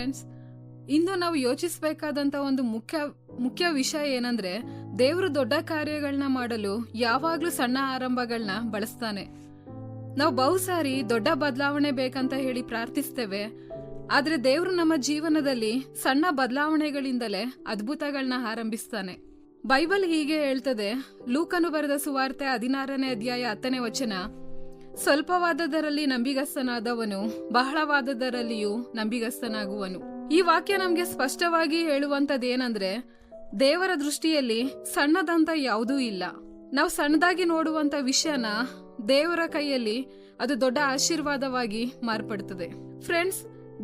Friends. ಇಂದು ನಾವು ಯೋಚಿಸಬೇಕಾದಂತ ಒಂದು ಮುಖ್ಯ ವಿಷಯ ಏನಂದ್ರೆ, ದೇವರು ದೊಡ್ಡ ಕಾರ್ಯಗಳನ್ನ ಮಾಡಲು ಯಾವಾಗ್ಲೂ ಸಣ್ಣ ಆರಂಭಗಳನ್ನ ಬಳಸ್ತಾನೆ. ನಾವು ಬಹುಸಾರಿ ದೊಡ್ಡ ಬದಲಾವಣೆ ಬೇಕಂತ ಹೇಳಿ ಪ್ರಾರ್ಥಿಸ್ತೇವೆ, ಆದ್ರೆ ದೇವರು ನಮ್ಮ ಜೀವನದಲ್ಲಿ ಸಣ್ಣ ಬದಲಾವಣೆಗಳಿಂದಲೇ ಅದ್ಭುತಗಳನ್ನ ಆರಂಭಿಸ್ತಾನೆ. ಬೈಬಲ್ ಹೀಗೆ ಹೇಳ್ತದೆ, ಲೂಕನು ಬರೆದ ಸುವಾರ್ತೆ 16ನೇ ಅಧ್ಯಾಯ 10ನೇ ವಚನ, ಸ್ವಲ್ಪವಾದದರಲ್ಲಿ ನಂಬಿಗಸ್ತನಾದವನು ಬಹಳವಾದದರಲ್ಲಿಯೂ ನಂಬಿಗಸ್ತನಾಗುವನು. ಈ ವಾಕ್ಯ ನಮ್ಗೆ ಸ್ಪಷ್ಟವಾಗಿ ಹೇಳುವಂತದ್ದೇನಂದ್ರೆ, ದೇವರ ದೃಷ್ಟಿಯಲ್ಲಿ ಸಣ್ಣದಂತ ಯಾವುದೂ ಇಲ್ಲ. ನಾವು ಸಣ್ಣದಾಗಿ ನೋಡುವಂತ ವಿಷಯನ ದೇವರ ಕೈಯಲ್ಲಿ ಅದು ದೊಡ್ಡ ಆಶೀರ್ವಾದವಾಗಿ ಮಾರ್ಪಡ್ತದೆ. ಫ್ರೆಂಡ್ಸ್,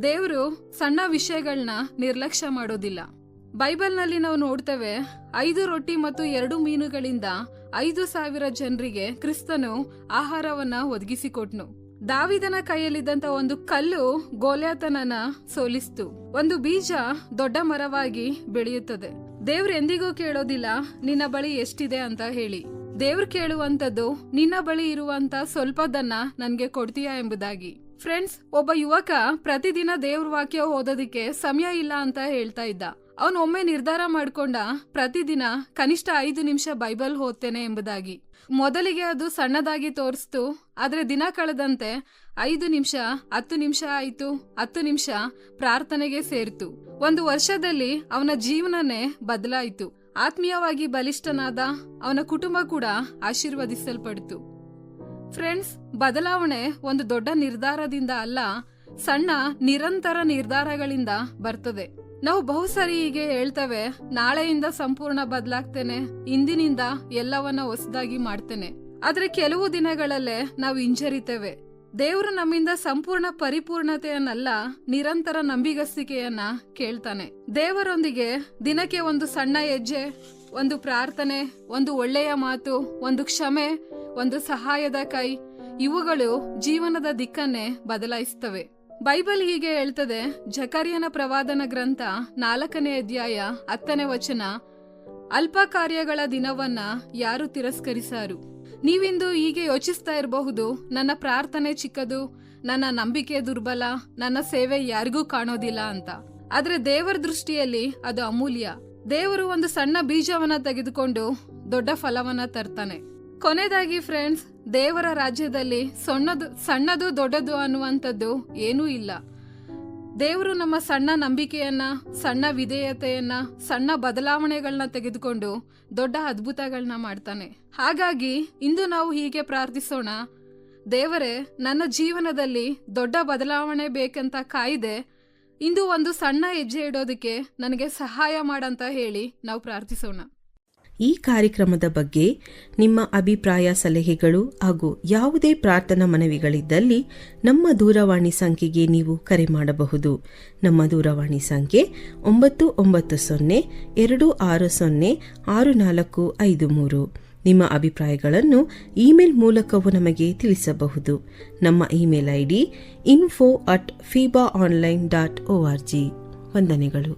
ದೇವರು ಸಣ್ಣ ವಿಷಯಗಳನ್ನ ನಿರ್ಲಕ್ಷ್ಯ ಮಾಡೋದಿಲ್ಲ. ಬೈಬಲ್ ನಲ್ಲಿ ನಾವು ನೋಡ್ತೇವೆ, 5 ರೊಟ್ಟಿ ಮತ್ತು 2 ಮೀನುಗಳಿಂದ 5,000 ಜನರಿಗೆ ಕ್ರಿಸ್ತನು ಆಹಾರವನ್ನ ಒದಗಿಸಿಕೊಟ್ನು. ದಾವಿದನ ಕೈಯಲ್ಲಿದ್ದಂತ ಒಂದು ಕಲ್ಲು ಗೋಲ್ಯಾತನನ್ನ ಸೋಲಿಸ್ತು. ಒಂದು ಬೀಜ ದೊಡ್ಡ ಮರವಾಗಿ ಬೆಳೆಯುತ್ತದೆ. ದೇವ್ರು ಎಂದಿಗೂ ಕೇಳೋದಿಲ್ಲ ನಿನ್ನ ಬಳಿ ಎಷ್ಟಿದೆ ಅಂತ ಹೇಳಿ. ದೇವ್ರು ಕೇಳುವಂತದ್ದು ನಿನ್ನ ಬಳಿ ಇರುವಂತ ಸ್ವಲ್ಪದನ್ನ ನನ್ಗೆ ಕೊಡ್ತೀಯಾ ಎಂಬುದಾಗಿ. ಫ್ರೆಂಡ್ಸ್, ಒಬ್ಬ ಯುವಕ ಪ್ರತಿದಿನ ದೇವ್ರ ವಾಕ್ಯ ಓದೋದಿಕ್ಕೆ ಸಮಯ ಇಲ್ಲ ಅಂತ ಹೇಳ್ತಾ ಇದ್ದ. ಅವನು ಒಮ್ಮೆ ನಿರ್ಧಾರ ಮಾಡ್ಕೊಂಡ, ಪ್ರತಿದಿನ ಕನಿಷ್ಠ 5 ನಿಮಿಷ ಬೈಬಲ್ ಓದ್ತೇನೆ ಎಂಬುದಾಗಿ. ಮೊದಲಿಗೆ ಅದು ಸಣ್ಣದಾಗಿ ತೋರಿಸ್ತು, ಆದ್ರೆ ದಿನ ಕಳೆದಂತೆ 5 ನಿಮಿಷ 10 ನಿಮಿಷ ಆಯ್ತು, 10 ನಿಮಿಷ ಪ್ರಾರ್ಥನೆಗೆ ಸೇರಿತು. 1 ವರ್ಷದಲ್ಲಿ ಅವನ ಜೀವನನೇ ಬದಲಾಯಿತು. ಆತ್ಮೀಯವಾಗಿ ಬಲಿಷ್ಠನಾದ, ಅವನ ಕುಟುಂಬ ಕೂಡ ಆಶೀರ್ವದಿಸಲ್ಪಡ್ತು. ಫ್ರೆಂಡ್ಸ್, ಬದಲಾವಣೆ ಒಂದು ದೊಡ್ಡ ನಿರ್ಧಾರದಿಂದ ಅಲ್ಲ, ಸಣ್ಣ ನಿರಂತರ ನಿರ್ಧಾರಗಳಿಂದ ಬರ್ತದೆ. ನಾವು ಬಹುಸರಿ ಹೀಗೆ ಹೇಳ್ತೇವೆ, ನಾಳೆಯಿಂದ ಸಂಪೂರ್ಣ ಬದಲಾಗ್ತೇನೆ, ಇಂದಿನಿಂದ ಎಲ್ಲವನ್ನ ಹೊಸದಾಗಿ ಮಾಡ್ತೇನೆ. ಆದ್ರೆ ಕೆಲವು ದಿನಗಳಲ್ಲೇ ನಾವು ಹಿಂಜರಿತೇವೆ. ದೇವರು ನಮ್ಮಿಂದ ಸಂಪೂರ್ಣ ಪರಿಪೂರ್ಣತೆಯನ್ನಲ್ಲ, ನಿರಂತರ ನಂಬಿಗಸ್ತಿಕೆಯನ್ನ ಕೇಳ್ತಾನೆ. ದೇವರೊಂದಿಗೆ ದಿನಕ್ಕೆ ಒಂದು ಸಣ್ಣ ಹೆಜ್ಜೆ, ಒಂದು ಪ್ರಾರ್ಥನೆ, ಒಂದು ಒಳ್ಳೆಯ ಮಾತು, ಒಂದು ಕ್ಷಮೆ, ಒಂದು ಸಹಾಯದ ಕೈ, ಇವುಗಳು ಜೀವನದ ದಿಕ್ಕನ್ನೇ ಬದಲಾಯಿಸ್ತವೆ. ಬೈಬಲ್ ಹೀಗೆ ಹೇಳ್ತದೆ, ಜಕರ್ಯನ ಪ್ರವಾದನ ಗ್ರಂಥ 4ನೇ ಅಧ್ಯಾಯ 10ನೇ ವಚನ, ಅಲ್ಪ ಕಾರ್ಯಗಳ ದಿನವನ್ನ ಯಾರು ತಿರಸ್ಕರಿಸಾರು. ನೀವಿಂದು ಹೀಗೆ ಯೋಚಿಸ್ತಾ ಇರಬಹುದು, ನನ್ನ ಪ್ರಾರ್ಥನೆ ಚಿಕ್ಕದು, ನನ್ನ ನಂಬಿಕೆ ದುರ್ಬಲ, ನನ್ನ ಸೇವೆ ಯಾರಿಗೂ ಕಾಣೋದಿಲ್ಲ ಅಂತ. ಆದ್ರೆ ದೇವರ ದೃಷ್ಟಿಯಲ್ಲಿ ಅದು ಅಮೂಲ್ಯ. ದೇವರು ಒಂದು ಸಣ್ಣ ಬೀಜವನ್ನ ತೆಗೆದುಕೊಂಡು ದೊಡ್ಡ ಫಲವನ್ನ ತರ್ತಾನೆ. ಕೊನೆಯದಾಗಿ ಫ್ರೆಂಡ್ಸ್, ದೇವರ ರಾಜ್ಯದಲ್ಲಿ ಸಣ್ಣದು ದೊಡ್ಡದು ಅನ್ನುವಂಥದ್ದು ಏನೂ ಇಲ್ಲ. ದೇವರು ನಮ್ಮ ಸಣ್ಣ ನಂಬಿಕೆಯನ್ನ, ಸಣ್ಣ ವಿಧೇಯತೆಯನ್ನ, ಸಣ್ಣ ಬದಲಾವಣೆಗಳನ್ನ ತೆಗೆದುಕೊಂಡು ದೊಡ್ಡ ಅದ್ಭುತಗಳನ್ನ ಮಾಡ್ತಾನೆ. ಹಾಗಾಗಿ ಇಂದು ನಾವು ಹೀಗೆ ಪ್ರಾರ್ಥಿಸೋಣ, ದೇವರೇ, ನನ್ನ ಜೀವನದಲ್ಲಿ ದೊಡ್ಡ ಬದಲಾವಣೆ ಬೇಕಂತ ಕಾಯ್ದೆ, ಇಂದು ಒಂದು ಸಣ್ಣ ಹೆಜ್ಜೆ ಇಡೋದಕ್ಕೆ ನನಗೆ ಸಹಾಯ ಮಾಡಂತ ಹೇಳಿ ನಾವು ಪ್ರಾರ್ಥಿಸೋಣ. ಈ ಕಾರ್ಯಕ್ರಮದ ಬಗ್ಗೆ ನಿಮ್ಮ ಅಭಿಪ್ರಾಯ, ಸಲಹೆಗಳು ಹಾಗೂ ಯಾವುದೇ ಪ್ರಾರ್ಥನಾ ಮನವಿಗಳಿದ್ದಲ್ಲಿ ನಮ್ಮ ದೂರವಾಣಿ ಸಂಖ್ಯೆಗೆ ನೀವು ಕರೆ ಮಾಡಬಹುದು. ನಮ್ಮ ದೂರವಾಣಿ ಸಂಖ್ಯೆ 9902606453. ನಿಮ್ಮ ಅಭಿಪ್ರಾಯಗಳನ್ನು ಇಮೇಲ್ ಮೂಲಕವೂ ನಮಗೆ ತಿಳಿಸಬಹುದು. ನಮ್ಮ ಇಮೇಲ್ ID info@fibaonline.org. ವಂದನೆಗಳು.